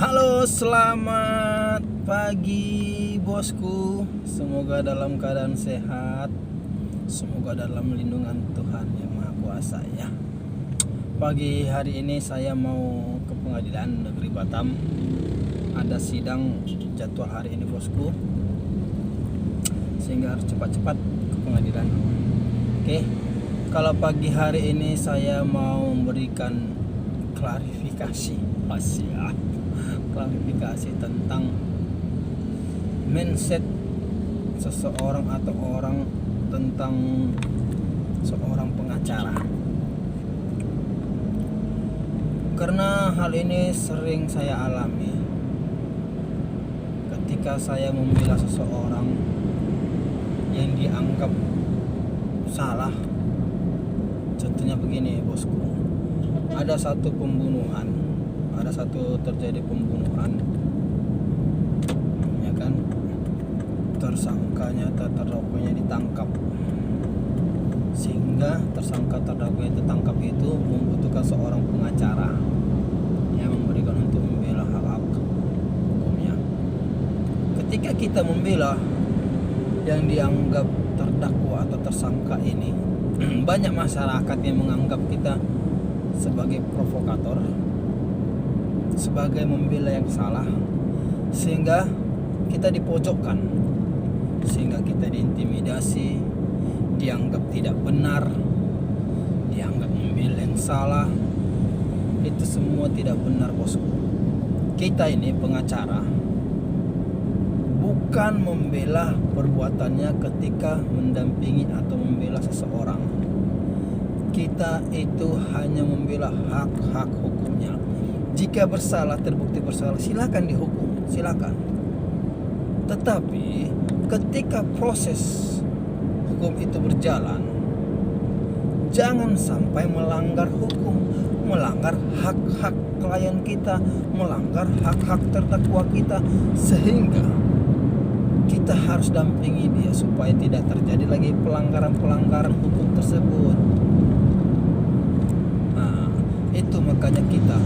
Halo, selamat pagi bosku. Semoga dalam keadaan sehat. Semoga dalam lindungan Tuhan Yang Maha Kuasa ya. Pagi hari ini saya mau ke pengadilan negeri Batam. Ada sidang jadwal hari ini bosku, sehingga harus cepat-cepat ke pengadilan. Oke, kalau pagi hari ini saya mau memberikan klarifikasi tentang mindset seseorang atau orang tentang seorang pengacara. Karena hal ini sering saya alami ketika saya membela seseorang yang dianggap salah. Contohnya begini bosku, ada satu terjadi pembunuhan, ya kan, tersangkanya atau terdakwanya ditangkap, sehingga tersangka terdakwa yang ditangkap itu membutuhkan seorang pengacara yang memberikan untuk membela hak-hak hukumnya. Ketika kita membela yang dianggap terdakwa atau tersangka ini, banyak masyarakat yang menganggap kita sebagai provokator, sebagai membela yang salah, sehingga kita dipojokkan, sehingga kita diintimidasi, dianggap tidak benar, dianggap membela yang salah. Itu semua tidak benar bosku. Kita ini pengacara bukan membela perbuatannya ketika mendampingi atau membela seseorang. Kita itu hanya membela hak-hak hukumnya. Jika bersalah, terbukti bersalah, silakan dihukum, silakan. Tetapi ketika proses hukum itu berjalan, jangan sampai melanggar hukum, melanggar hak-hak klien kita, melanggar hak-hak terdakwa kita, sehingga kita harus dampingi dia supaya tidak terjadi lagi pelanggaran-pelanggaran hukum tersebut. Itu makanya kita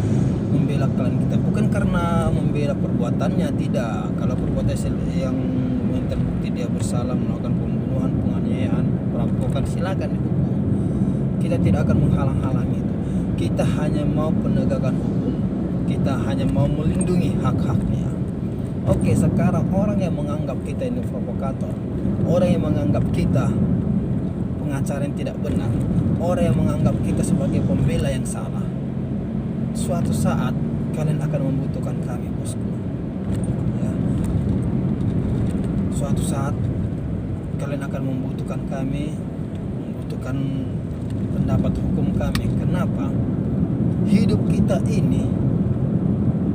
membela klien kita, bukan karena membela perbuatannya, tidak. Kalau perbuatan yang terbukti dia bersalah melakukan pembunuhan, penganiayaan, perampokan, silakan dihukum. Kita tidak akan menghalang-halangi itu. Kita hanya mau penegakan hukum, kita hanya mau melindungi hak-haknya. Oke, sekarang orang yang menganggap kita ini provokator, orang yang menganggap kita pengacara yang tidak benar, orang yang menganggap kita sebagai pembela yang salah, suatu saat kalian akan membutuhkan kami bosku ya. Suatu saat kalian akan membutuhkan kami, membutuhkan pendapat hukum kami. Kenapa? Hidup kita ini,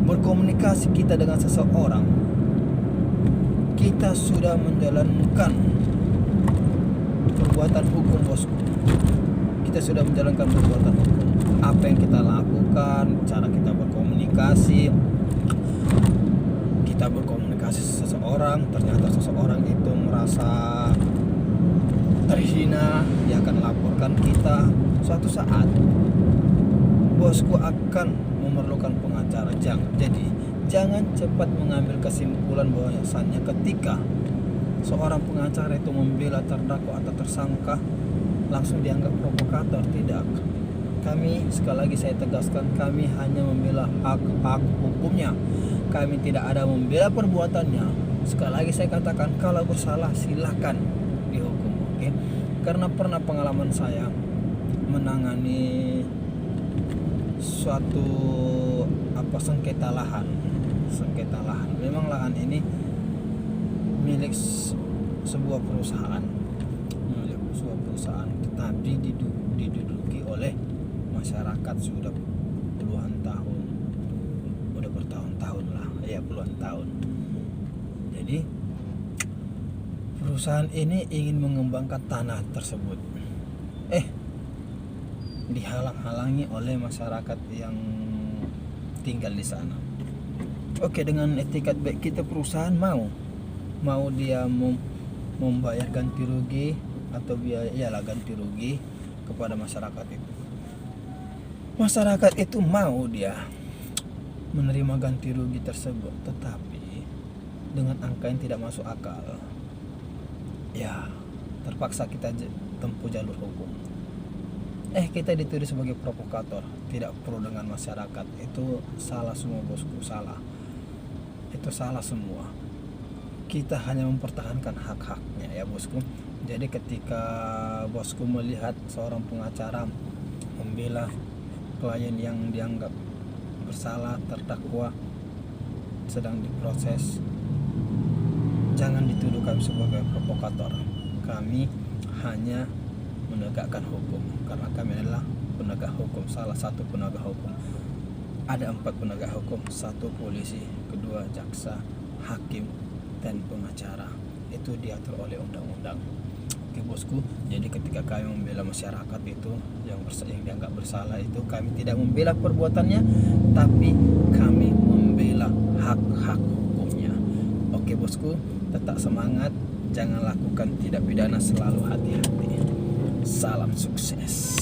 berkomunikasi kita dengan seseorang, kita sudah menjalankan perbuatan hukum bosku. Kita sudah menjalankan perbuatan hukum. Apa yang kita lakukan, cara kita berkomunikasi, seseorang, ternyata seseorang itu merasa terhina, dia akan laporkan kita. Suatu saat bosku akan memerlukan pengacara. Jangan cepat mengambil kesimpulan bahwasannya ketika seorang pengacara itu membela terdakwa atau tersangka langsung dianggap provokator. Tidak. Kami, sekali lagi saya tegaskan, kami hanya membela hak-hak hukumnya. Kami tidak ada membela perbuatannya. Sekali lagi saya katakan, kalau bersalah silakan dihukum. Oke? Karena pernah pengalaman saya menangani suatu sengketa lahan. Memang lahan ini milik sebuah perusahaan, tetapi diduduki oleh masyarakat sudah puluhan tahun, udah bertahun-tahun lah, ya puluhan tahun. Jadi perusahaan ini ingin mengembangkan tanah tersebut, dihalang-halangi oleh masyarakat yang tinggal di sana. Oke, dengan etikat baik kita, perusahaan mau dia membayar ganti rugi atau biaya ganti rugi kepada masyarakat itu. Masyarakat itu mau menerima ganti rugi tersebut, tetapi dengan angka yang tidak masuk akal, ya terpaksa kita tempuh jalur hukum. Kita dituduh sebagai provokator, tidak pro dengan masyarakat. Itu salah semua bosku, salah. Itu salah semua. Kita hanya mempertahankan hak-haknya ya bosku. Jadi ketika bosku melihat seorang pengacara membela klien yang dianggap bersalah, terdakwa sedang diproses, jangan dituduh kami sebagai provokator. Kami hanya menegakkan hukum, karena kami adalah penegak hukum, salah satu penegak hukum. Ada 4 penegak hukum, 1 polisi, 2 jaksa, hakim, dan pengacara. Itu diatur oleh undang-undang. Oke bosku, jadi ketika kami membela masyarakat itu yang dianggap bersalah, itu kami tidak membela perbuatannya, tapi kami membela hak-hak hukumnya. Oke bosku, tetap semangat, jangan lakukan tindak pidana, selalu hati-hati. Salam sukses.